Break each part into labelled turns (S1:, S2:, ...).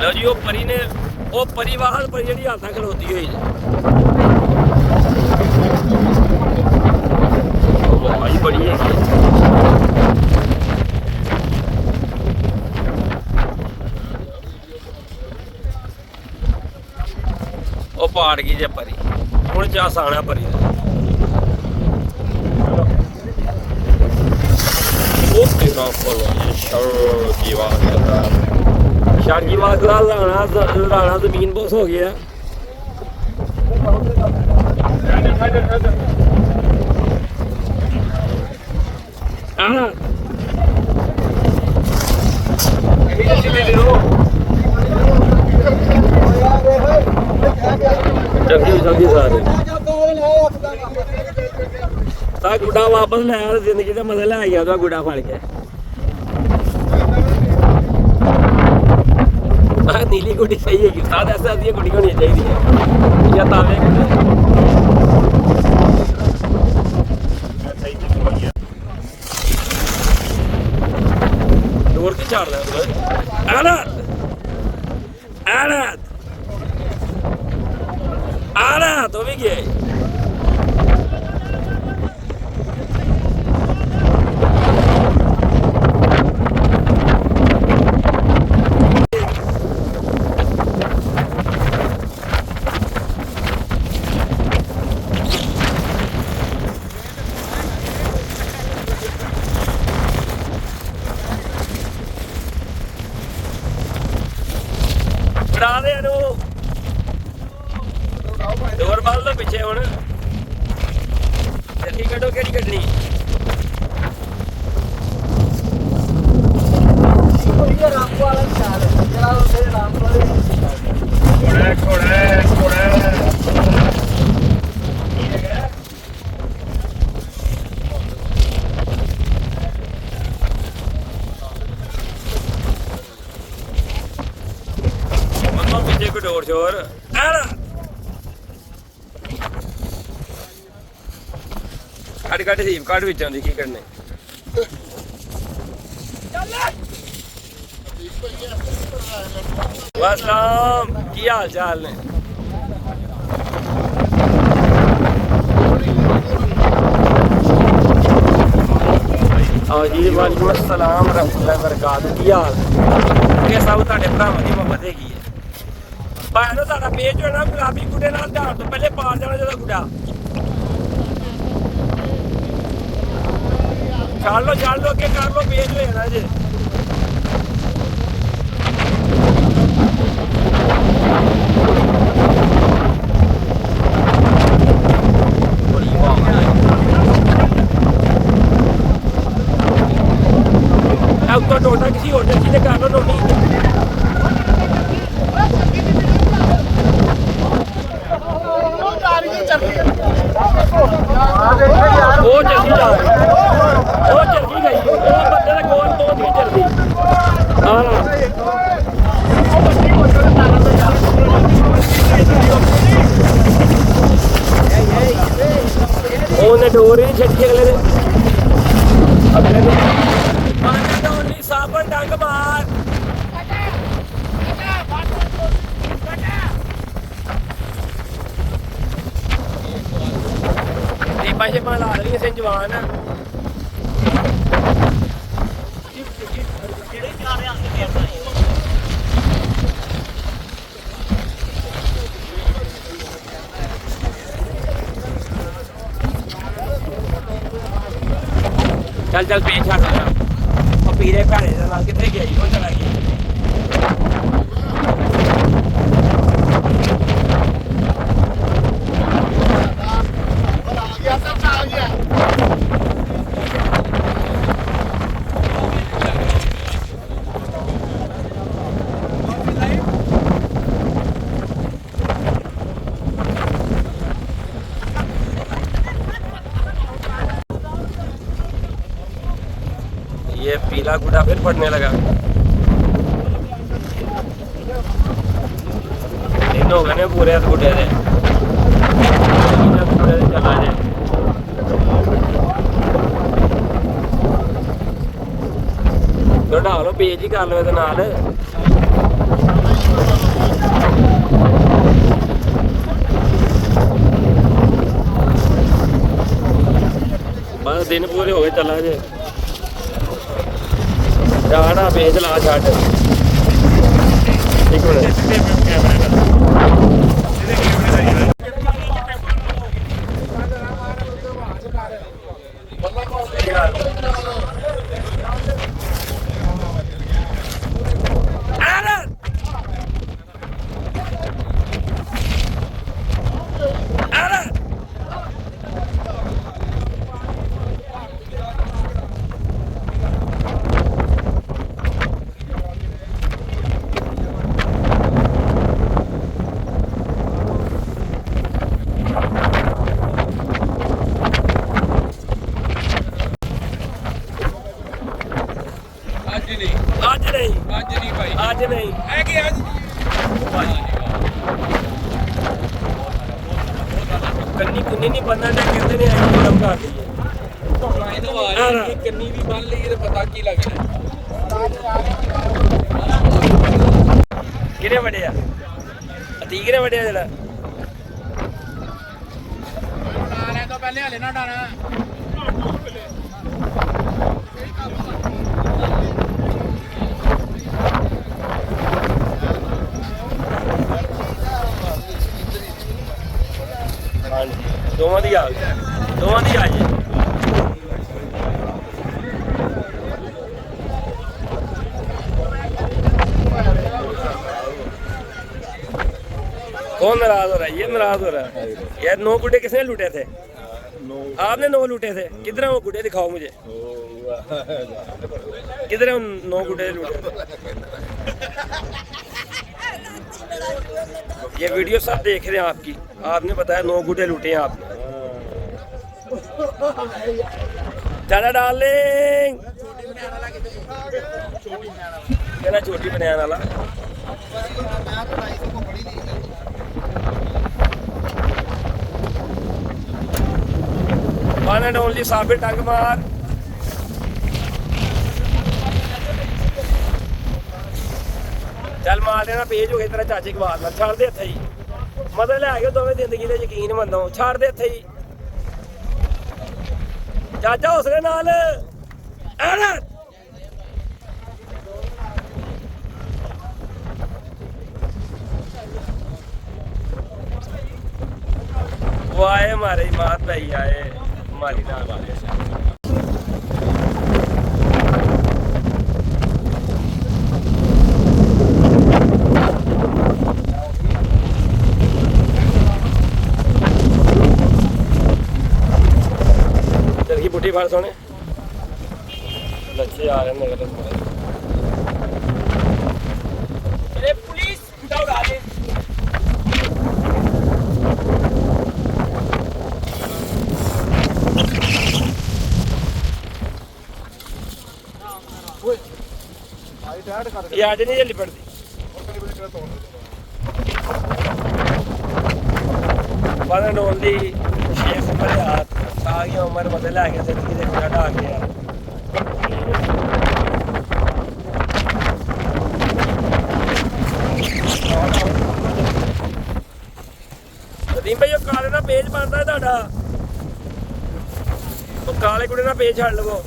S1: लो जी वो परी ने वो परी वाहन पर जी हालत खलोती हुई भाई बड़ी है वो पाड़ गई जे परी हूँ चास आना परी शारजीवाद का लाना जमीन बोस हो गया गुड्डा वापस लाया जिंदगी का मजा लै गया गुड्डा फड़ के नीली गुड्डी सही है साथ ऐसा गुड्डी होनी चाहिए या तावे दूर की झाड़ आना तो भी गया डोर बाल दो पिछे हुण जल्दी कड्डो केड़ी कड्डनी मम्मा पिछे को डोर शोर कट कट सीप कट विच आंदी की करने वासलाम की हाल चाल ने आओ जी वालेकुम अस्सलाम रहमतुल्लाहि व बरकातहू की हाल ये सब ਤੁਹਾਡੇ ਭਰਾਵਾਂ ਦੀ ਮੁਹੱਬਤ ਹੈਗੀ ਹੈ ਭਾਵੇਂ ਨਾ ਸਾਡਾ ਪੇਜ ਹੋਣਾ ਗੁਲਾਬੀ ਗੁੱਡੇ ਨਾਲ ਧਾਰ ਤੋਂ ਪਹਿਲੇ ਪਾਰ ਜਾਣਾ ਜਦੋਂ ਗੁੱਡਾ छाड़ लो के कर लो पेज ले ना जी अब तो टोटा किसी होटल की कर लो टोटी वो जल्दी जा रही वो जल्दी गई वो बंदे ने गोल बहुत ही जल्दी हाँ उन्हें डोर ही छटकी अगले दिन साबन डंग मार पैसे ला रही है जवान चल चल पेज छड़ पीरे भैने कितने गई वो चला गई ये पीला गुड्डा फिर पड़ने लगा। दिन हो गए पूरे गुड्डे से चला जाए। तो डालो पेज ही कर लो नाल बस दिन पूरे हो गए चला जे जाना पेज ला छट एक आज नहीं है कि आज कन्नी कुन्नी नहीं बनना चाहिए कहते नहीं आई गरम कर दी है कन्नी भी बन ली तो पता की लग रहा किने बड़े आ अती किने बड़े आ जरा डाले तो पहले हले ना डाना दोवां दी आ जाए कौन नाराज हो रहा है ये नाराज हो रहा है यार 9 गुड्डे किसने लूटे थे आपने 9 लूटे थे किधर है वो गुड्डे दिखाओ मुझे किधर है 9 गुड्डे लूटे ये वीडियो सब देख रहे हैं आपकी आपने बताया 9 गुड्डे लूटे हैं आपने चला डार्लिंग कहना छोटी बनैन वाला वन एंड ओनली साबिर टंग मार चल मार देना पेज हो गए तेरा चाचे के बाद में छड़ दे इत्थे ही मतलब लै गए दोवें जिंदगी दे यकीन मंनो छड़ दे इत्थे ही चाचा हौसले नाल वो आए हमारे इमाद भाई आए हमारी नाल वाले बुढ़ी फाड़ सोने लच्छे आ रहे हैं अरे पुलिस उड़ा दे ये आज नहीं जल्दी पड़ती वन ओनली शेख उमर हाथ सारी उम्र बदल आ गया जिंदगी से घोड़ा डाल गया सदीम भाई काले ना पेज बनता है ਤੁਹਾਡਾ तो काले कुड़े ना पेज छड़ लवो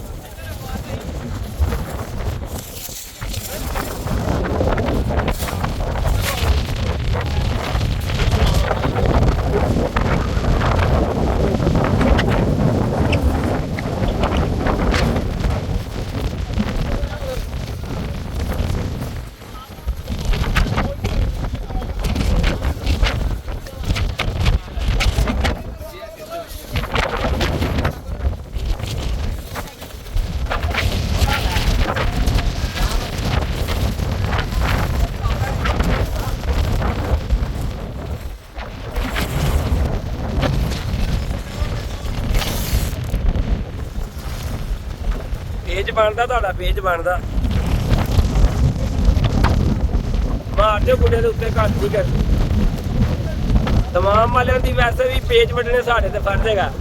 S1: पेज बनता ਤੁਹਾਡਾ पेज बनता मार दिओ गुड्डे ਦੇ ਉੱਤੇ ਘੱਟ ਨਹੀਂ ਕਰਦੀ तमाम वालिਆਂ ਦੀ ਵੈਸੇ ਵੀ पेज ਵੱਢਣੇ ਸਾਡੇ ਤੇ ਫਰਜ਼ ਹੈਗਾ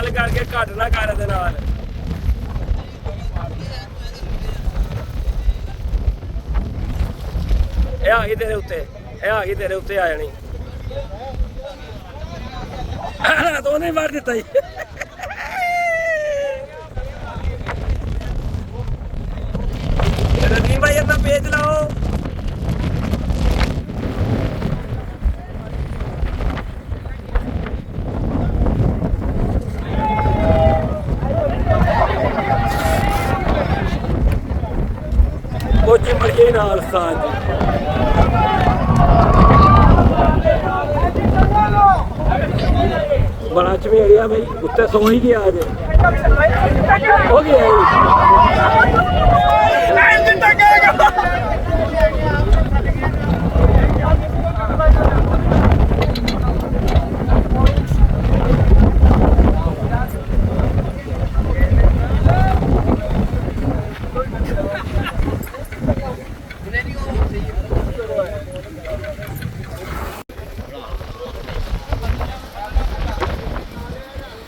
S1: ਗੱਲ ਕਰਕੇ ਘੱਟ ਨਾ ਕਰ ਇਹਦੇ ਨਾਲ। ਇਹ ਆ ਗਈ ਤੇਰੇ ਉੱਤੇ, ਇਹ ਆ ਗਈ ਤੇਰੇ ਉੱਤੇ ਆ ਜਾਣੀ। ਤਾਂ ਉਹਨੇ ਮਾਰ ਦਿੱਤਾ ਜੀ। ਰਵੀ ਭਾਈ ਆਪਣਾ ਪੇਜ ਲਾਓ। ਉਹ ਚਿੰਬੜ ਗਏ ਨਾਲ ਸਾਜ बड़ा चमेड़िया भाई उत्ते सो ही गया आज हो गया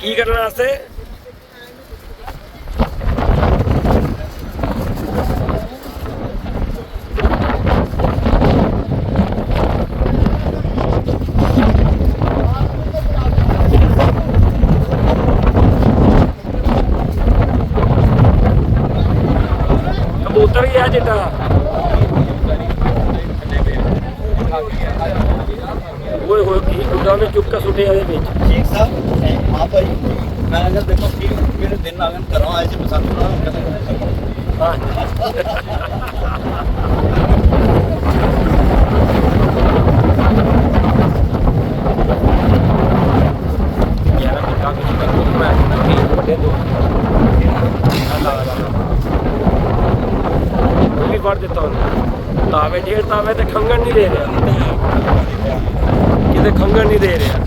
S1: की करने वास्ते कबूतर ही है चिट्टा वो गुड्डा में चुपका सुटे ठीक साहब हाँ भाई मैं अगर देखो कि मेरे दिन आगन करो आए से बसंत ना हाँ यार मैं काफी मैं बड़े दो वो भी बढ़ देता हूँ तावे ढेर तावे तो खंगन नहीं दे रहे किधर खंगन नहीं दे रहे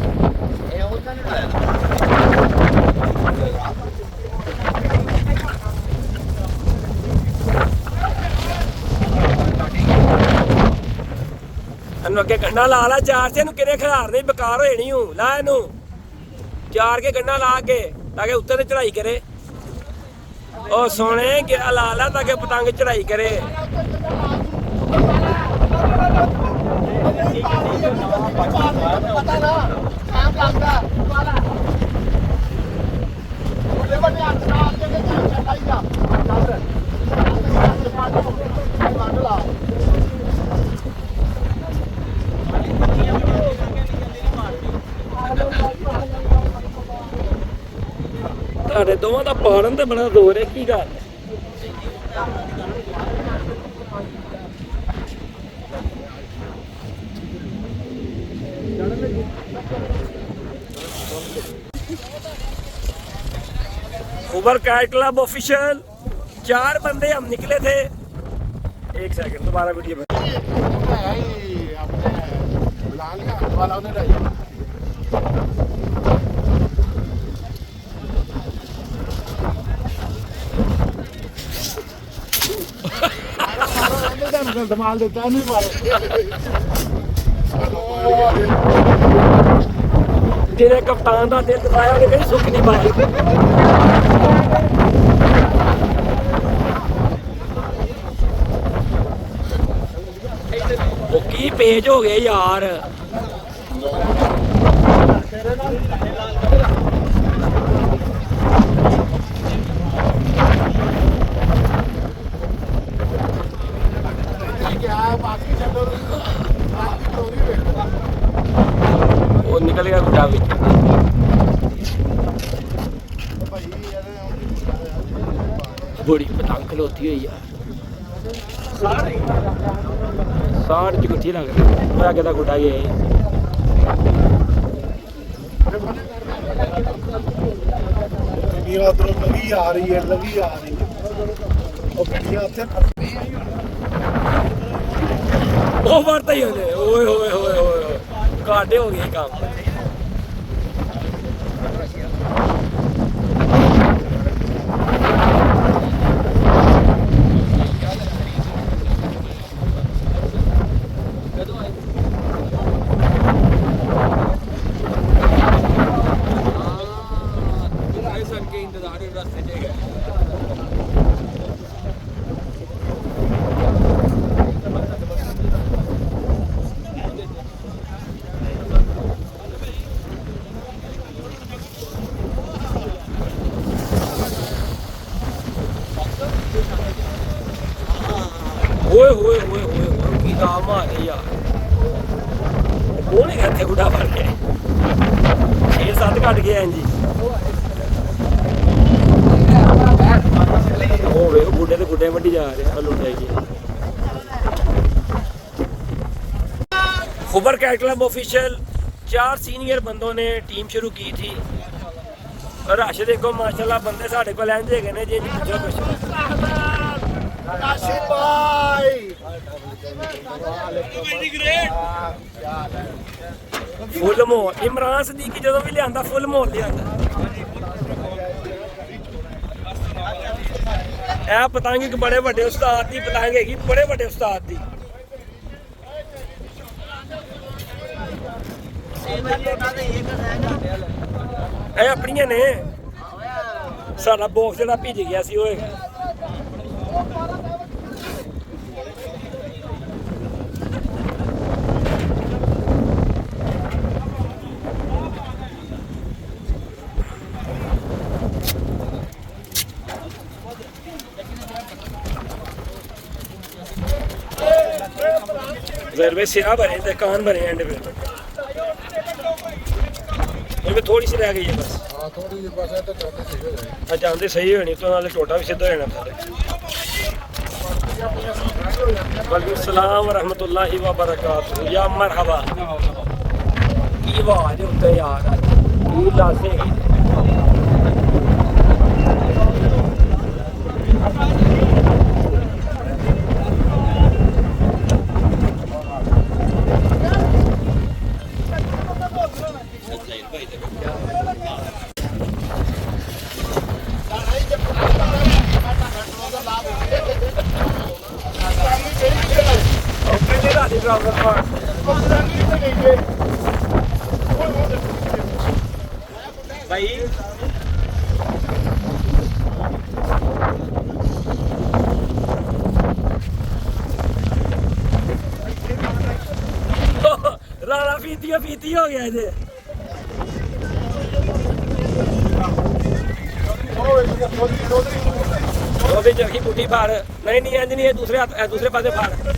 S1: अगे गन्ना ला ला चार से किरे खिलार नहीं बेकार हो जानी हूँ ला इनू चार के गन्ना ला के ताकि उत्ते ते चढ़ाई करे और सोने ला ला ताकि पतंग चढ़ाई करे ਤੁਹਾਡੇ ਦੋਵਾਂ ਦਾ ਪਾੜਨ ਤੇ ਬੜਾ ਜ਼ੋਰ ਹੈ ਕੀ ਗੱਲ खोबर काइट क्लब ऑफिशियल 4 बंदे हम निकले थे। एक सेकंड दोबारा वीडियो में धमाल देता नहीं तेरे कप्तान का दिल दिखाया उन्हें कहीं सुख नहीं पाई वो की पेज हो गए यार वो निकल गया गुड्डा भी बड़ी पतंग खलोती हुई यार साठ चुठी लग रही है आगे तक गुड्डा ये लगी आ रही है वो बढ़ता ही होने ओए होए होए होए काटे हो गए काम ਓਏ ਹੋਏ ਹੋਏ ਹੋਏ ਹੋਏ ਕੀ ਨਾਮ ਆ ਰਿਹਾ ਯਾਰ ਕੌਣ ਹੈ ਇੱਥੇ ਗੁੱਡਾ ਫੜ ਕੇ 6-7 ਘੱਟ ਗਏ ਜੀ ਹੋਵੇ ਉਹ ਗੁੱਡੇ ਤੇ ਗੁੱਡੇ ਵੱਢੀ ਜਾ ਰਹੇ ਆ ਲੁੱਟ ਜਾਈਏ खोबर कैट क्लब ऑफिशियल 4 सीनियर बंदों ने टीम शुरू की थी रश देखो माशाल्लाह बंदे साढ़े को लैंदे गए ने जी पूछो कुछ फुल माहौल इमरान सदीकी जो भी लिया फुल माहौल लिया पतंग एक बड़े बड़े उस्ताद की पतंग हैगी बड़े बड़े उस्ताद की ਇਹ ਆਪਣੀਆਂ ਨੇ ਸਾਡਾ ਬਾਕਸ ਜਿਹੜਾ ਭਿੱਜ ਗਿਆ ਸੀ ਉਹ ਜ਼ਰਵੇ ਸਿਰਾ ਭਰੇ ਤੇ ਕਾਨ ਭਰੇ ਐਂਡ पे इनमें थोड़ी सी रह गई है बस हां थोड़ी सी बस है तो जाते सही हो जाएगा जाते सही होनी तो नाले टोटा भी सीधा हो जाना वालेकुम सलाम व रहमतुल्लाहि व बरकातहू या मरहबा की आवाज होते यार ये लासे भाई राणा फीती हो गया जी चरखी पुठी फाड़ नहीं नहीं इंज नहीं दूसरे पासे फाड़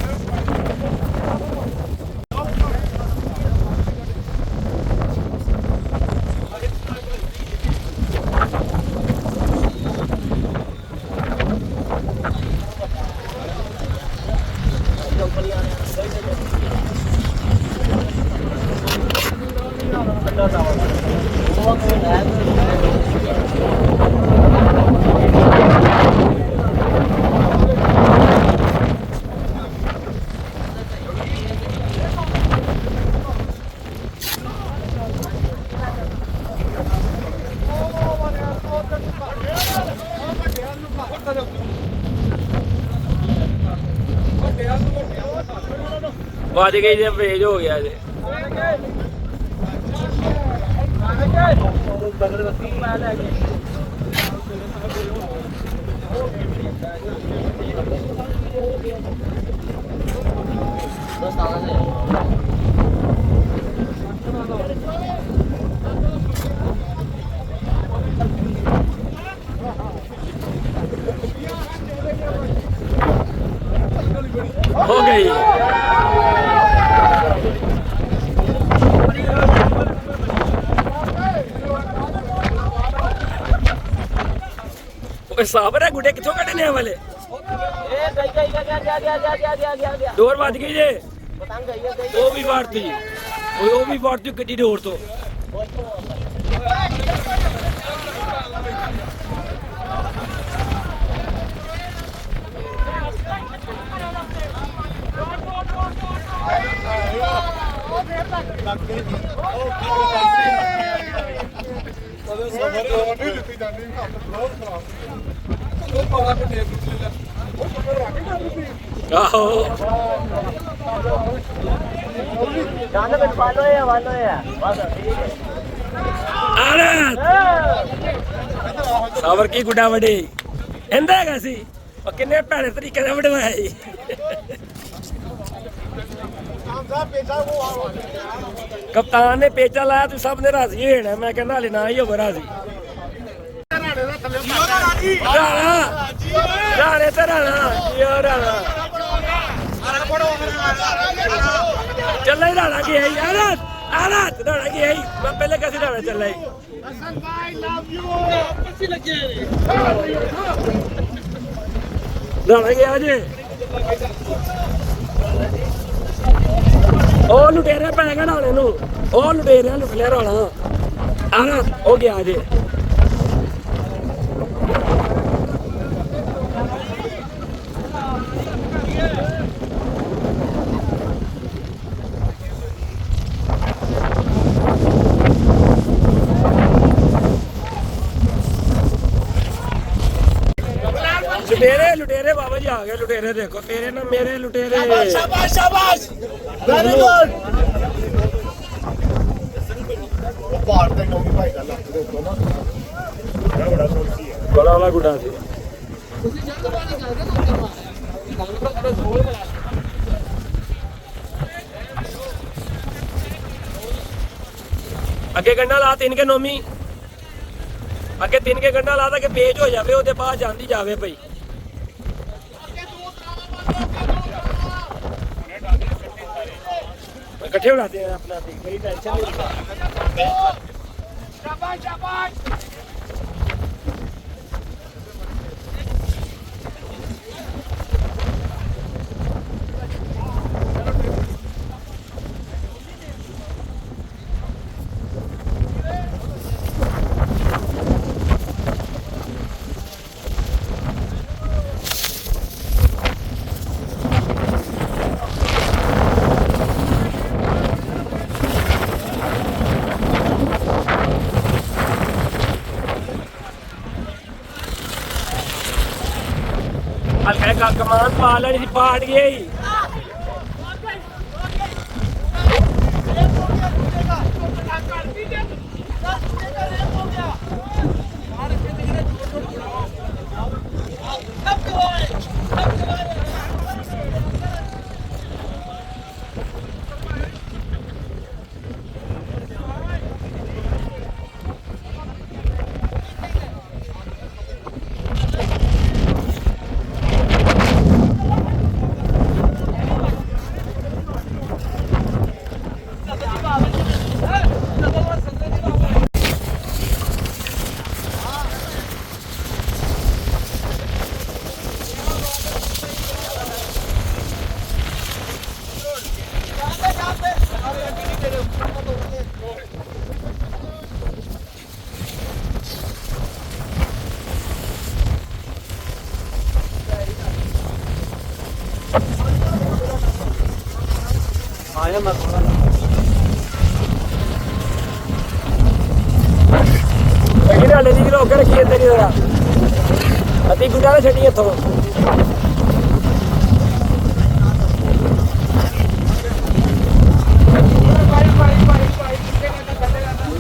S1: ਵੱਜ ਗਈ ਜੇ ਵੇਜ ਹੋ ਗਿਆ ਜੇ हो गई साबर है गुड्डे किथों कटने वाले डोर बज गई जे वो भी फाड़ती किड्डी डोर तो सावर की गुड्डा वड्डी इंदा हैगा सी किन्ने भैड़े तरीके नाल वडवाया जी कप्तान ने पेचा लाया तो सब ने राजी होना मैं कहना हाले ना ही हो राजी राणा राणे ते राणा राणा चल ही राणा की है आरत आरत राणा की है मैं पहले कैसे राणा चल रहा है
S2: हसन भाई लव यू कैसी लगे
S1: राणा की आज ओ लुटेरे पै गए राणे नू ओ लुटेरे लुट लिया राणा आरत हो गया आज लुटेरे लुटेरे बाबा जी आ गए लुटेरे देखो तेरे ना मेरे लुटेरे
S2: शाबाश शाबाश वेरी गुड बाहर तक नौमी भाई का लग देखो ना बड़ा सोची है
S1: बड़ा वाला गुड्डा सी अगे गन्ना ला 3 के नौमी अगे 3 के गन्ना ला के पेज हो जावे ओदे बाद जांदी जावे भाई इकट्ठे उड़ाते हैं अपना कोई टेंशन नहीं
S2: शाबाश शाबाश
S1: हल्का का कमान पालन ही पाट गई आया मैं हाले दी रोक रखी है तेरी जरा अति गुड्डा छड़ी इथों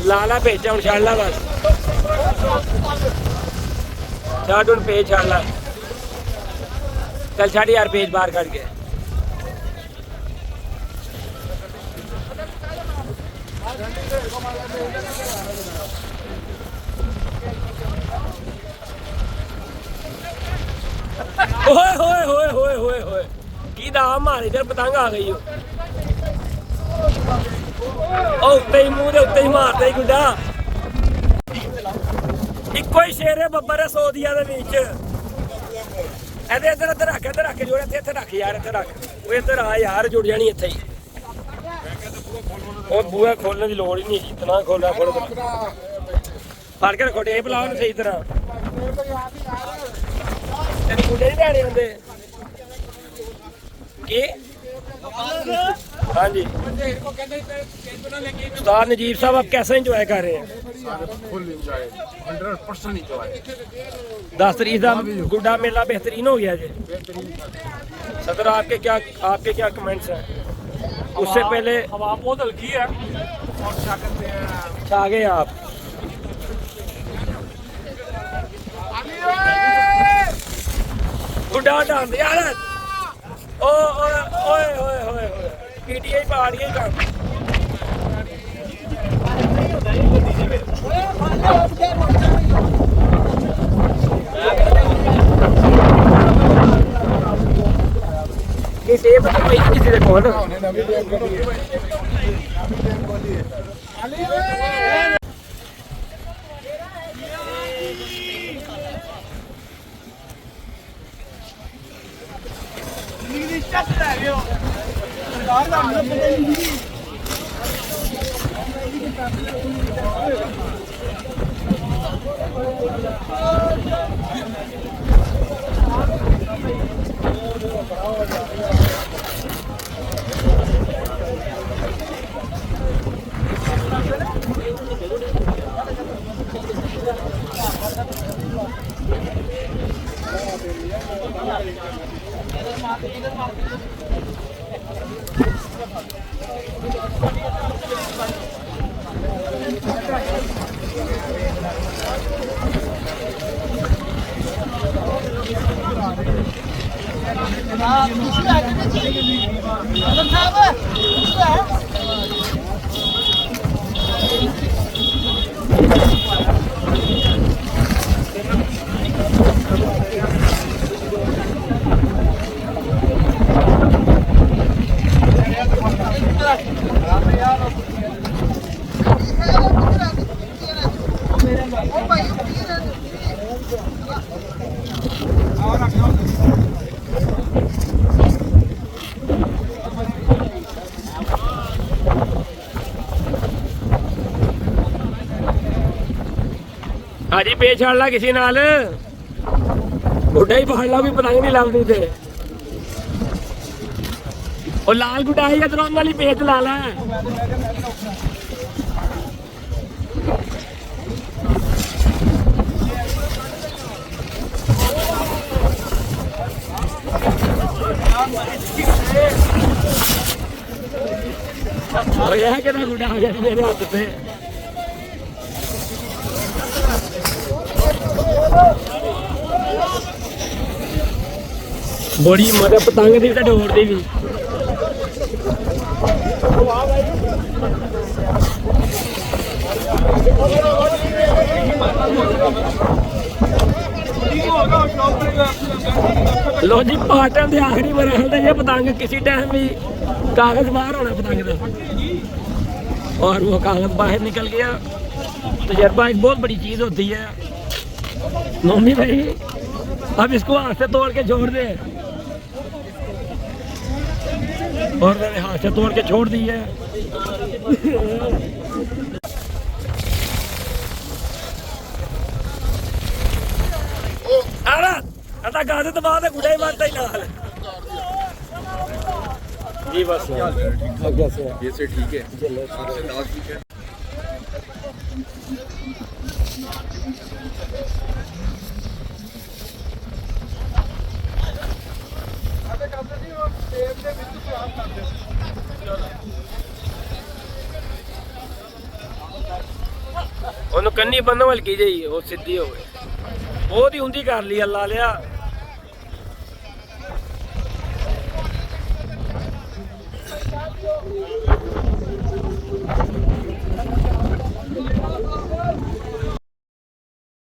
S1: लाला भेजा हूँ छाड़ ला बस छाड़ हूँ पेज छाड़ ला चल छाड़ यार पेज बाहर कट के ओए होए होए होए होए होए की दाम मारे इधर पतंग आ गई हो ओ उत्ते ही मुंह दे उत्ते ही मारदा ही गुड्डा इक्को ही शेर है बब्बर है सौदिया दे विच ਇਹਦੇ ਇੱਧਰ ਰੱਖ ਜੋੜੇ ਇੱਥੇ ਰੱਖ ਯਾਰ ਇੱਥੇ ਰੱਖ ਉਹ ਇੱਧਰ ਆ ਯਾਰ ਜੁੜ ਜਾਣੀ ਇੱਥੇ ਹੀ ਉਹ ਬੂਹਾ ਖੋਲਣ ਦੀ ਲੋੜ ਹੀ ਨਹੀਂ ਇਤਨਾ ਖੋਲਿਆ ਖੋਲ ਫੜ ਕੇ ਰੱਖੋ ਟੇਪ ਲਾਓ ਸਹੀ ਤਰ੍ਹਾਂ ਇਹਨੂੰ ਗੁੱਡੇ ਨਹੀਂ ਲੈਣੇ ਹੁੰਦੇ ਕੀ हाँ जी उस्ताद नजीब साहब आप कैसे एंजॉय कर रहे हैं?
S2: फुल एंजॉय 100% एंजॉय
S1: 10 तारीख का गुड्डा मेला बेहतरीन हो गया जी सदर आपके क्या कमेंट्स हैं? उससे पहले
S2: हवा बहुत हल्की है और क्या करते हैं
S1: छा गए आप गुड्डा डांस यार ओए ओए ओए ओए पीटीआई पार्टी ही काम ਇਹ ਟੇਪ ਤਾਂ ਪਈ ਕਿਸੇ ਦੇ ਕੋਲ
S2: ਉਹਨੇ ਨਵੀਂ ਟੇਪ ਕੱਢੀ ਹੈ ਨਵੀਂ ਟੇਪ ਖੋਲੀ ਹੈ
S1: ਹਾਜੀ ਪੇਚ ਛੱਡ ਲਾ ਕਿਸੇ ਨਾਲ ਗੁੱਡਾ ਹੀ ਫੜ ਲਾ ਵੀ ਪਤੰਗ ਨਹੀਂ ਲੱਭਦੀ ਤੇ ਉਹ ਲਾਲ ਗੁੱਡਾ ਹੀ ਇਧਰੋਂ ਨਾਲ ਹੀ ਪੇਚ ਲਾ ਲੈ ਉਹ ਇਹ ਕਿਹੜਾ ਗੁੱਡਾ ਆ ਗਿਆ ਮੇਰੇ ਹੱਥ ਤੇ ਬੜੀ ਮਜ਼ਾ ਪਤੰਗ ਦੀ ਤੇ ਡੋਰ ਦੀ ਵੀ लो जी पार्टन के आखिरी मरहल से ये पतंग किसी टाइम भी कागज बाहर होना पतंग का और वो कागज बाहर निकल गया तजर्बा एक बहुत बड़ी चीज़ होती है मम्मी भाई अब इसको हाथ से तोड़ के छोड़ दे और मैंने हाथ से तोड़ के छोड़ दी है अता गा दे बाद गुड़ा ही मारता ही नाल जी बस
S2: ये से ठीक है
S1: ਉਹਨੂੰ ਕੰਨੀ ਬੰਨ੍ਹਣ ਵਾਲ ਕੀ ਜਾਈ ਉਹ ਸਿੱਧੀ ਹੋਵੇ ਬਹੁਤ ਹੀ ਹੁੰਦੀ ਕਰ ਲਈ ਅੱਲਾ ਲਿਆ